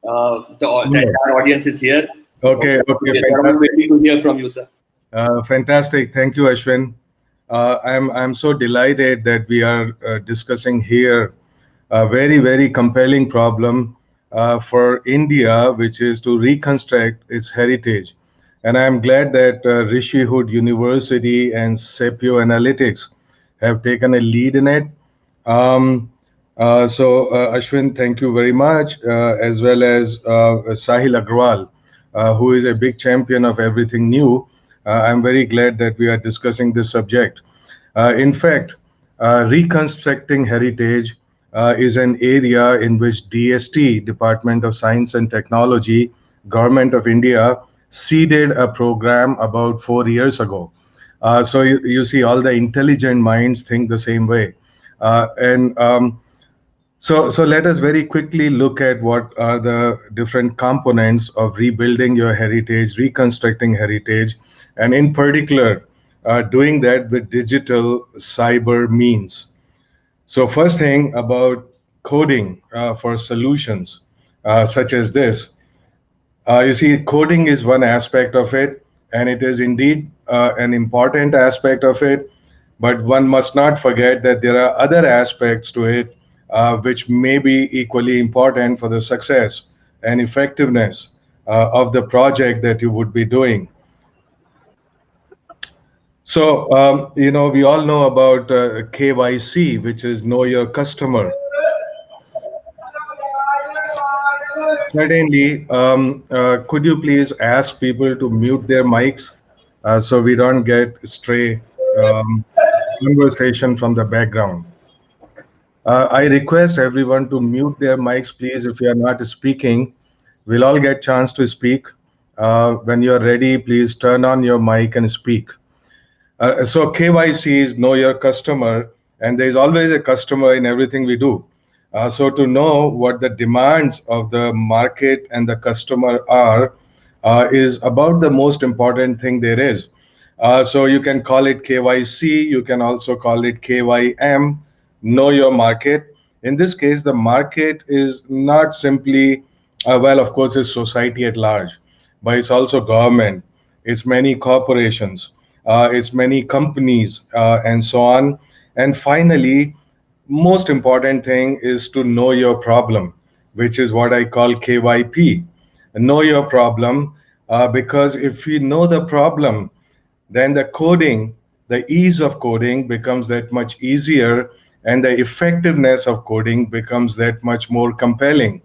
the entire audience is here. Okay, okay, I'm fantastic. waiting to hear from you, sir. Fantastic. Thank you, Ashwin. I'm so delighted that we are discussing here a very compelling problem for India, which is to reconstruct its heritage. And I'm glad that Rishi Hood University and Sepio Analytics have taken a lead in it. Um, Ashwin, thank you very much, as well as Sahil Agrawal, who is a big champion of everything new. I'm very glad that we are discussing this subject. In fact, reconstructing heritage is an area in which DST, Department of Science and Technology, Government of India, seeded a program about 4 years ago. You see, all the intelligent minds think the same way. And so let us very quickly look at what are the different components of rebuilding your heritage, reconstructing heritage, and in particular, doing that with digital cyber means. So first thing about coding for solutions such as this. You see, coding is one aspect of it, and it is indeed an important aspect of it. But one must not forget that there are other aspects to it which may be equally important for the success and effectiveness of the project that you would be doing. We all know about KYC, which is Know Your Customer. Certainly. Could you please ask people to mute their mics so we don't get stray um, conversation from the background? I request everyone to mute their mics, please, if you are not speaking. We'll all get chance to speak. When you're ready, please turn on your mic and speak. So KYC is know your customer, and there's always a customer in everything we do. So to know what the demands of the market and the customer are is about the most important thing there is. So you can call it KYC, you can also call it KYM, know your market. In this case, the market is not simply, well, of course, it's society at large, but it's also government, it's many corporations, it's many companies, and so on. And finally, most important thing is to know your problem, which is what I call KYP. Know your problem, because if we know the problem, then the coding, the ease of coding becomes that much easier, and the effectiveness of coding becomes that much more compelling.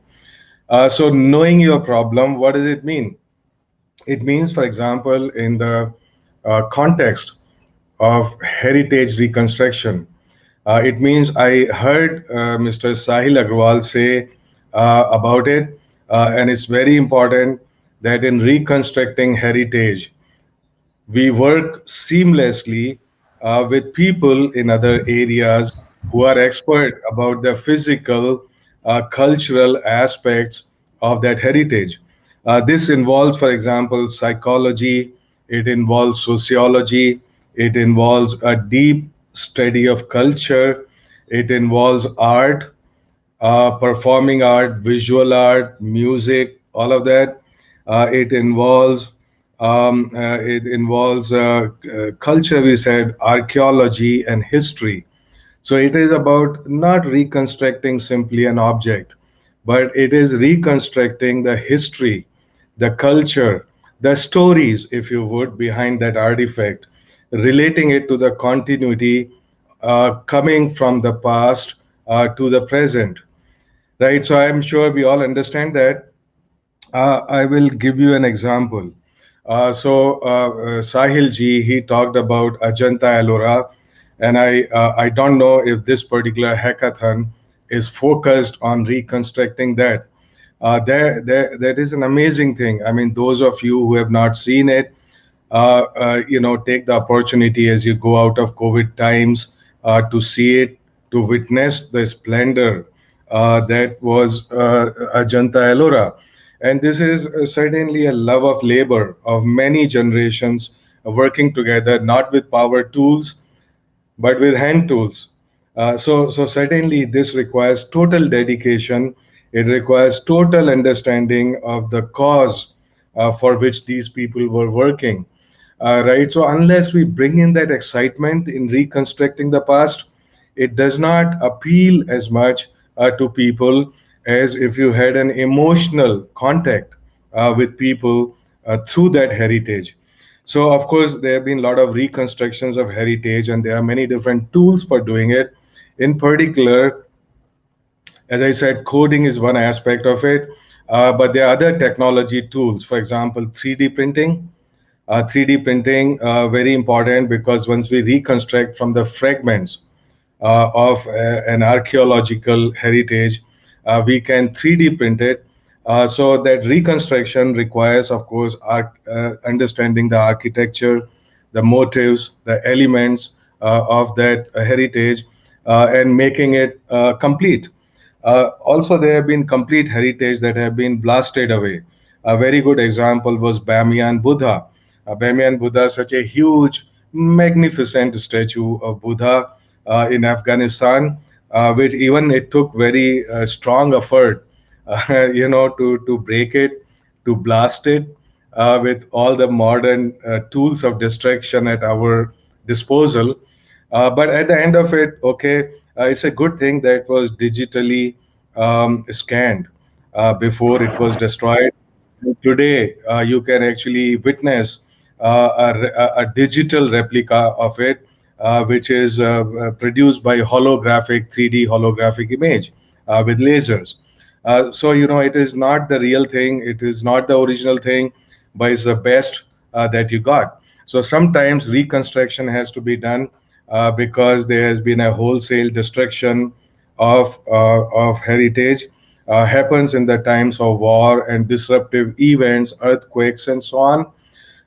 So knowing your problem, what does it mean? It means, for example, in the context of heritage reconstruction, it means I heard Mr. Sahil Agrawal say about it, and it's very important that in reconstructing heritage, we work seamlessly with people in other areas who are expert about the physical, cultural aspects of that heritage. This involves, for example, psychology, it involves sociology, it involves a deep study of culture, it involves art, performing art, visual art, music, all of that. It involves culture. We said archaeology and history. So it is about not reconstructing simply an object, but it is reconstructing the history, the culture, the stories, if you would, behind that artifact, relating it to the continuity coming from the past to the present. Right. So I'm sure we all understand that. I will give you an example. Sahil ji, he talked about Ajanta Ellora, and I don't know if this particular hackathon is focused on reconstructing that. That is an amazing thing. I mean, those of you who have not seen it, take the opportunity as you go out of COVID times to see it, to witness the splendor that was Ajanta Ellora. And this is certainly a love of labor of many generations working together, not with power tools, but with hand tools. So certainly this requires total dedication It requires total understanding of the cause for which these people were working. Right? So unless we bring in that excitement in reconstructing the past, it does not appeal as much to people as if you had an emotional contact with people through that heritage. So of course, there have been a lot of reconstructions of heritage, and there are many different tools for doing it. In particular, as I said, coding is one aspect of it, but there are other technology tools. For example, 3D printing. 3D printing, very important, because once we reconstruct from the fragments of an archaeological heritage, we can 3D print it. So that reconstruction requires, of course, understanding the architecture, the motives, the elements of that heritage, and making it complete. Also, there have been complete heritage that have been blasted away. A very good example was Bamiyan Buddha. Bamiyan Buddha, such a huge, magnificent statue of Buddha in Afghanistan, which even it took very strong effort, to break it, to blast it, with all the modern tools of destruction at our disposal. But at the end of it, okay, it's a good thing that it was digitally scanned before it was destroyed. Today, you can actually witness a digital replica of it, which is produced by holographic 3D holographic image with lasers. So it is not the real thing. It is not the original thing, but it's the best that you got. So sometimes reconstruction has to be done because there has been a wholesale destruction of heritage. Happens in the times of war and disruptive events, earthquakes, and so on.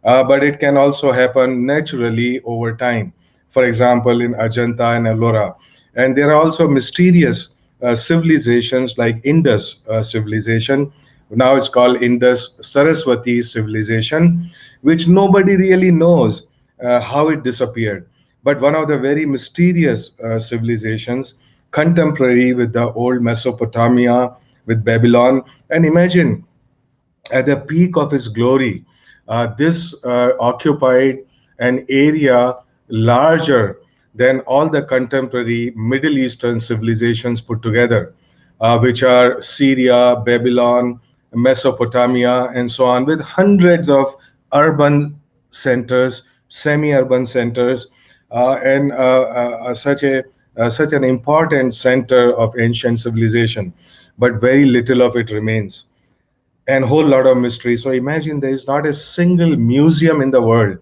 But it can also happen naturally over time. For example, in Ajanta and Ellora. And there are also mysterious civilizations like Indus civilization. Now it's called Indus Saraswati civilization, which nobody really knows how it disappeared. But one of the very mysterious civilizations, contemporary with the old Mesopotamia, with Babylon. And imagine, at the peak of its glory, this occupied an area larger than all the contemporary Middle Eastern civilizations put together, which are Syria, Babylon, Mesopotamia, and so on, with hundreds of urban centers, semi-urban centers, and such an important center of ancient civilization. But very little of it remains, and whole lot of mystery. So imagine there is not a single museum in the world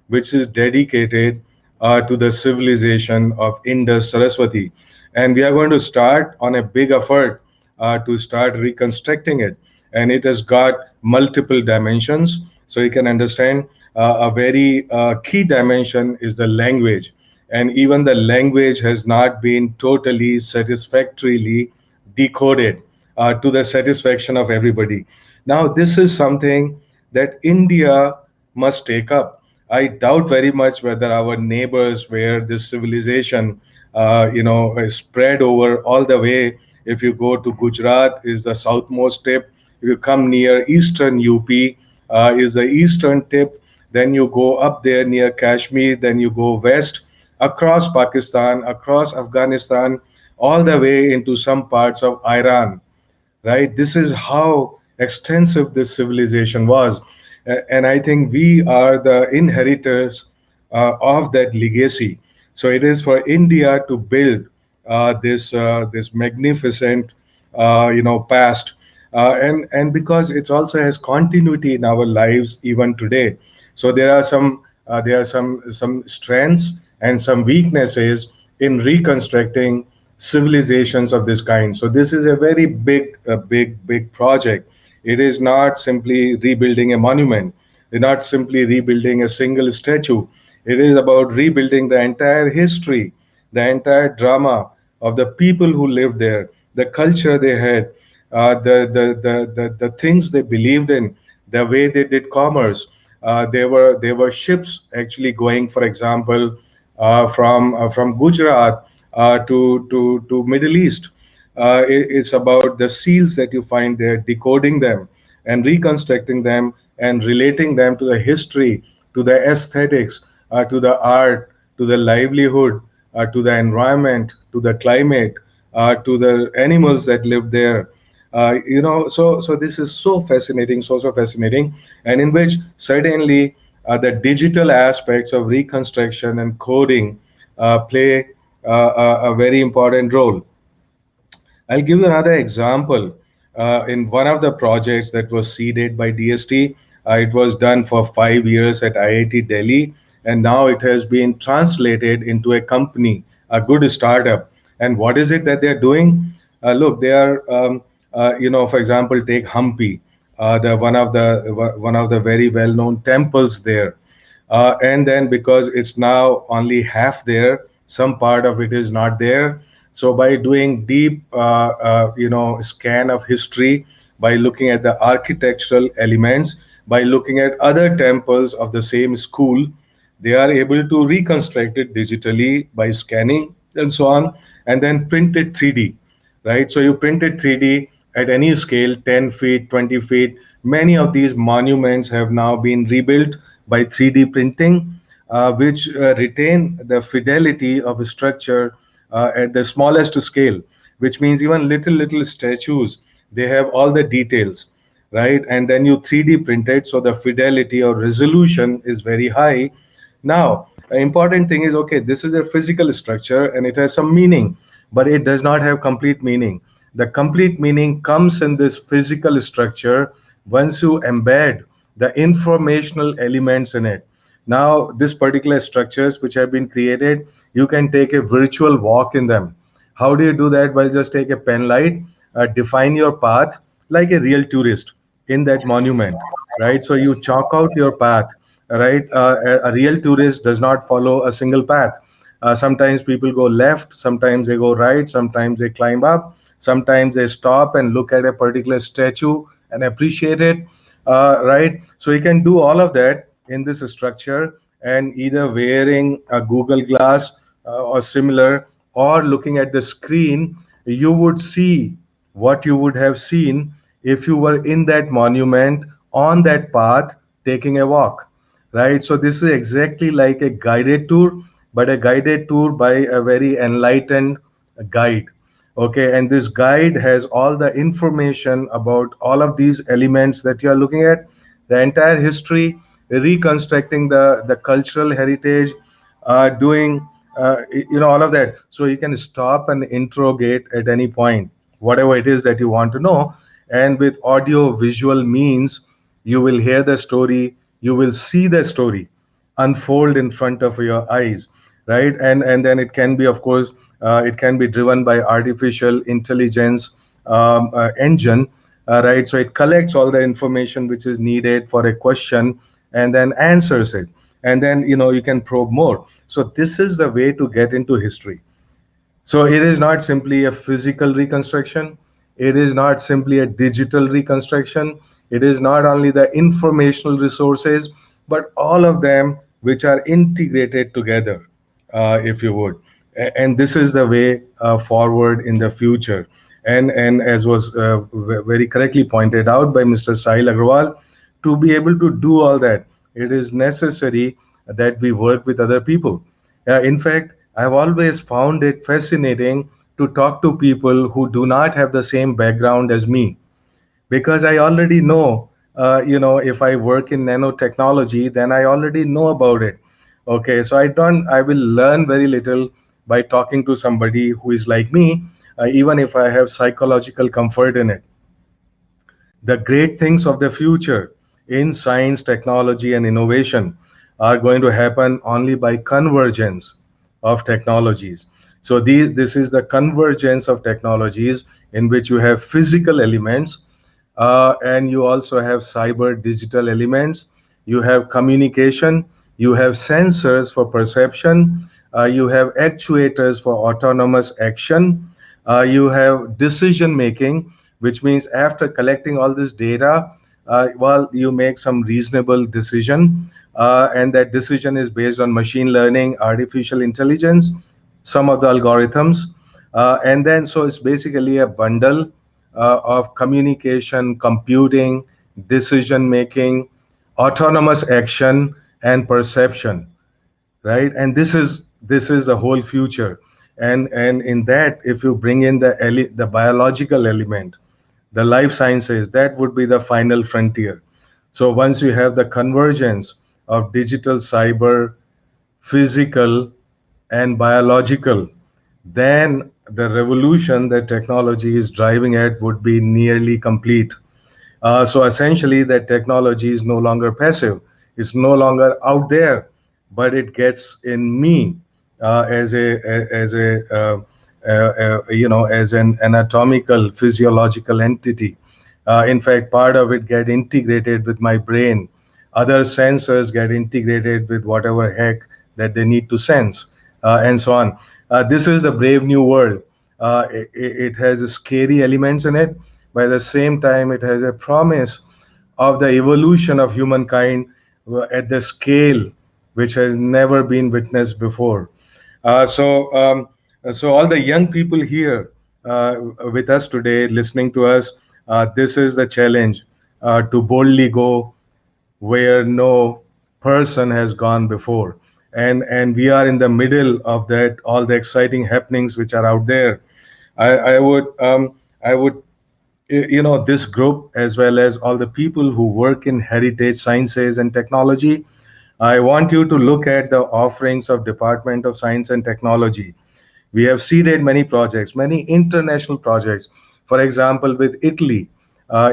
which is dedicated to the civilization of Indus Saraswati. And we are going to start on a big effort to start reconstructing it. And it has got multiple dimensions. So you can understand a very key dimension is the language. And even the language has not been totally satisfactorily decoded to the satisfaction of everybody. Now, this is something that India must take up. I doubt very much whether our neighbors, where this civilization, is spread over all the way. If you go to Gujarat, is the southmost tip. If you come near eastern UP, is the eastern tip. Then you go up there near Kashmir. Then you go west across Pakistan, across Afghanistan, all the way into some parts of Iran, right? This is how extensive this civilization was. And I think we are the inheritors of that legacy. So it is for India to build this magnificent, past, and because it also has continuity in our lives even today. So there are some strengths and some weaknesses in reconstructing civilizations of this kind. So this is a very big project. It is not simply rebuilding a monument. It's not simply rebuilding a single statue. It is about rebuilding the entire history, the entire drama of the people who lived there, the culture they had, the things they believed in, the way they did commerce. There were ships actually going, for example, from Gujarat to Middle East. It's about the seals that you find there, decoding them and reconstructing them and relating them to the history, to the aesthetics, to the art, to the livelihood, to the environment, to the climate, to the animals that live there. So this is so fascinating, so fascinating, and in which certainly the digital aspects of reconstruction and coding play a very important role. I'll give you another example. In one of the projects that was seeded by DST, it was done for 5 years at IIT Delhi, and now it has been translated into a company, a good startup. And what is it that they're doing? Look, they are, for example, take Hampi, the one of the very well-known temples there. And then because it's now only half there, some part of it is not there. So by doing deep, scan of history, by looking at the architectural elements, by looking at other temples of the same school, they are able to reconstruct it digitally by scanning and so on, and then print it 3D, right? So you print it 3D at any scale, 10 feet, 20 feet. Many of these monuments have now been rebuilt by 3D printing, which retain the fidelity of a structure at the smallest scale, which means even little statues, they have all the details, right? And then you 3D print it, so the fidelity or resolution is very high. Now, an important thing is, okay, this is a physical structure and it has some meaning, but it does not have complete meaning. The complete meaning comes in this physical structure once you embed the informational elements in it. Now, these particular structures which have been created, you can take a virtual walk in them. How do you do that? Well, just take a pen light, define your path like a real tourist in that monument, right? So you chalk out your path, right? A real tourist does not follow a single path. Sometimes people go left, sometimes they go right, sometimes they climb up, sometimes they stop and look at a particular statue and appreciate it, right? So you can do all of that in this structure, and either wearing a Google Glass or similar, or looking at the screen, you would see what you would have seen if you were in that monument on that path taking a walk, right? So this is exactly like a guided tour, but a guided tour by a very enlightened guide. Okay, and this guide has all the information about all of these elements that you are looking at, the entire history, reconstructing the cultural heritage, doing all of that. So you can stop and interrogate at any point whatever it is that you want to know. And with audio visual means, you will hear the story, you will see the story unfold in front of your eyes, right? And then it can be, of course, it can be driven by artificial intelligence engine, right? So it collects all the information which is needed for a question and then answers it, and then you can probe more. So this is the way to get into history. So it is not simply a physical reconstruction. It is not simply a digital reconstruction. It is not only the informational resources, but all of them which are integrated together, if you would. And this is the way forward in the future. And as was very correctly pointed out by Mr. Sahil Agrawal, to be able to do all that, it is necessary that we work with other people. In fact, I've always found it fascinating to talk to people who do not have the same background as me, because I already know, if I work in nanotechnology, then I already know about it. Okay, so I will learn very little by talking to somebody who is like me, even if I have psychological comfort in it. The great things of the future in science, technology, and innovation are going to happen only by convergence of technologies. So this is the convergence of technologies in which you have physical elements, and you also have cyber digital elements. You have communication, you have sensors for perception, you have actuators for autonomous action, you have decision making, which means after collecting all this data, well, you make some reasonable decision, and that decision is based on machine learning, artificial intelligence, some of the algorithms. And then, so it's basically a bundle of communication, computing, decision making, autonomous action, and perception, right? And this is the whole future. And in that, if you bring in the biological element, the life sciences, that would be the final frontier. So once you have the convergence of digital, cyber, physical, and biological, then the revolution that technology is driving at would be nearly complete. So essentially, that technology is no longer passive. It's no longer out there, but it gets in me as an anatomical, physiological entity. In fact, part of it get integrated with my brain. Other sensors get integrated with whatever heck that they need to sense, and so on. This is the brave new world. It has scary elements in it, but at the same time, it has a promise of the evolution of humankind at the scale which has never been witnessed before. So all the young people here with us today, listening to us, this is the challenge to boldly go where no person has gone before. And we are in the middle of that, all the exciting happenings which are out there. I would this group, as well as all the people who work in heritage sciences and technology, I want you to look at the offerings of Department of Science and Technology. We have seeded many projects, many international projects. For example, with Italy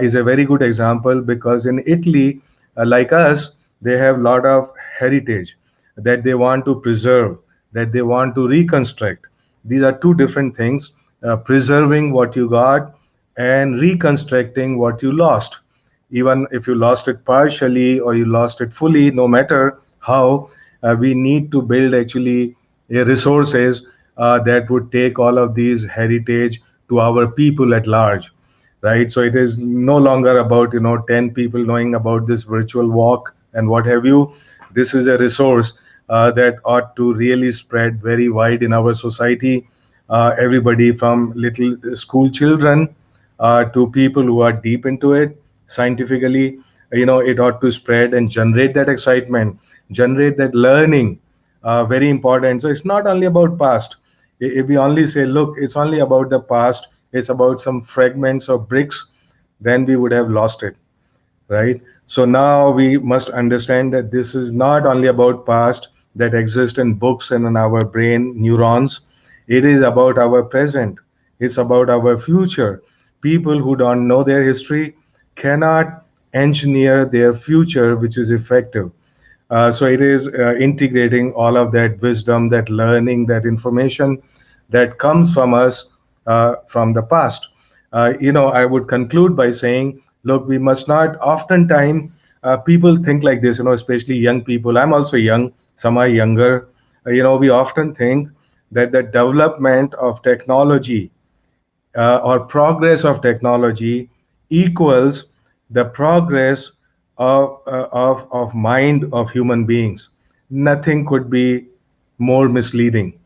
is a very good example, because in Italy, like us, they have a lot of heritage that they want to preserve, that they want to reconstruct. These are two different things: preserving what you got and reconstructing what you lost. Even if you lost it partially or you lost it fully, no matter how, we need to build actually resources that would take all of these heritage to our people at large, right? So it is no longer about 10 people knowing about this virtual walk and what have you. This is a resource that ought to really spread very wide in our society. Everybody from little school children to people who are deep into it scientifically, it ought to spread and generate that excitement, generate that learning. Very important. So it's not only about past. If we only say, look, it's only about the past, it's about some fragments of bricks, then we would have lost it, right? So now we must understand that this is not only about past that exist in books and in our brain neurons. It is about our present. It's about our future. People who don't know their history cannot engineer their future, which is effective. So it is integrating all of that wisdom, that learning, that information that comes from us from the past. I would conclude by saying, look, we must not, oftentimes, people think like this, especially young people. I'm also young, some are younger. We often think that the development of technology or progress of technology equals the progress of mind of human beings. Nothing could be more misleading.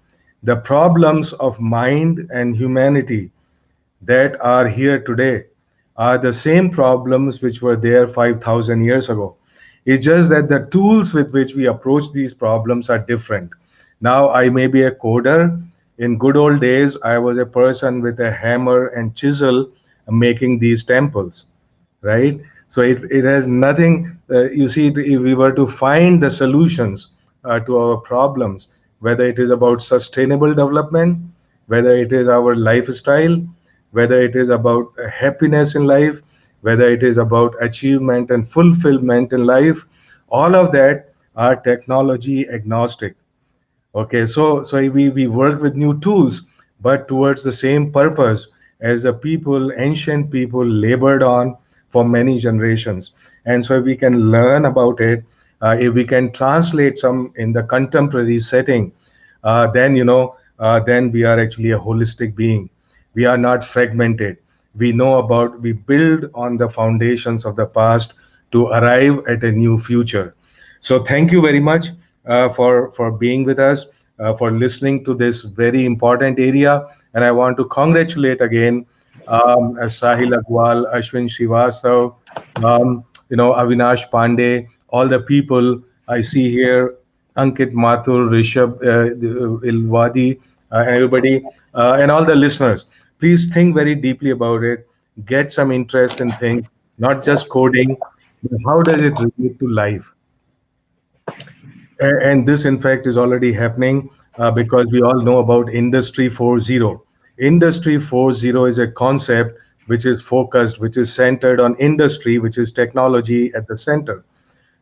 The problems of mind and humanity that are here today are the same problems which were there 5,000 years ago. It's just that the tools with which we approach these problems are different. Now, I may be a coder. In good old days, I was a person with a hammer and chisel making these temples, right? So it has nothing, you see, if we were to find the solutions to our problems, whether it is about sustainable development, whether it is our lifestyle, whether it is about happiness in life, whether it is about achievement and fulfillment in life, all of that are technology agnostic. Okay, so we work with new tools, but towards the same purpose as the people, ancient people, labored on for many generations. And so if we can learn about it, if we can translate some in the contemporary setting, then we are actually a holistic being. We are not fragmented. We build on the foundations of the past to arrive at a new future. So thank you very much for being with us, for listening to this very important area. And I want to congratulate again Sahil Agwal, Ashwin Srivastav, Avinash Pandey, all the people I see here, Ankit Mathur, Rishabh Ilwadi, everybody, and all the listeners. Please think very deeply about it. Get some interest in things, not just coding, but how does it relate to life? And this, in fact, is already happening because we all know about Industry 4.0. Industry 4.0 is a concept which is focused, which is centered on industry, which is technology at the center.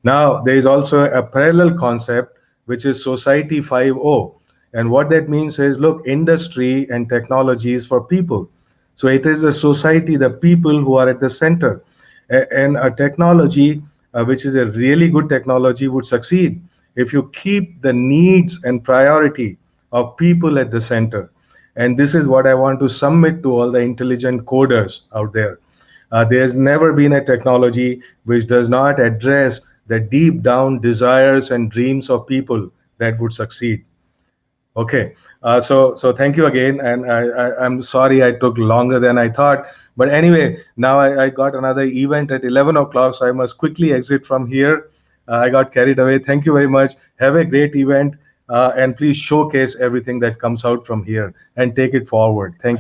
Now, there is also a parallel concept, which is Society 5.0. And what that means is, look, industry and technology is for people. So it is a society, the people who are at the center. And a technology, which is a really good technology, would succeed if you keep the needs and priority of people at the center. And this is what I want to submit to all the intelligent coders out there. There's never been a technology which does not address the deep down desires and dreams of people that would succeed. Okay, so thank you again, and I'm sorry I took longer than I thought. But anyway, now I got another event at 11 o'clock, so I must quickly exit from here. I got carried away. Thank you very much. Have a great event, and please showcase everything that comes out from here and take it forward. Thank you.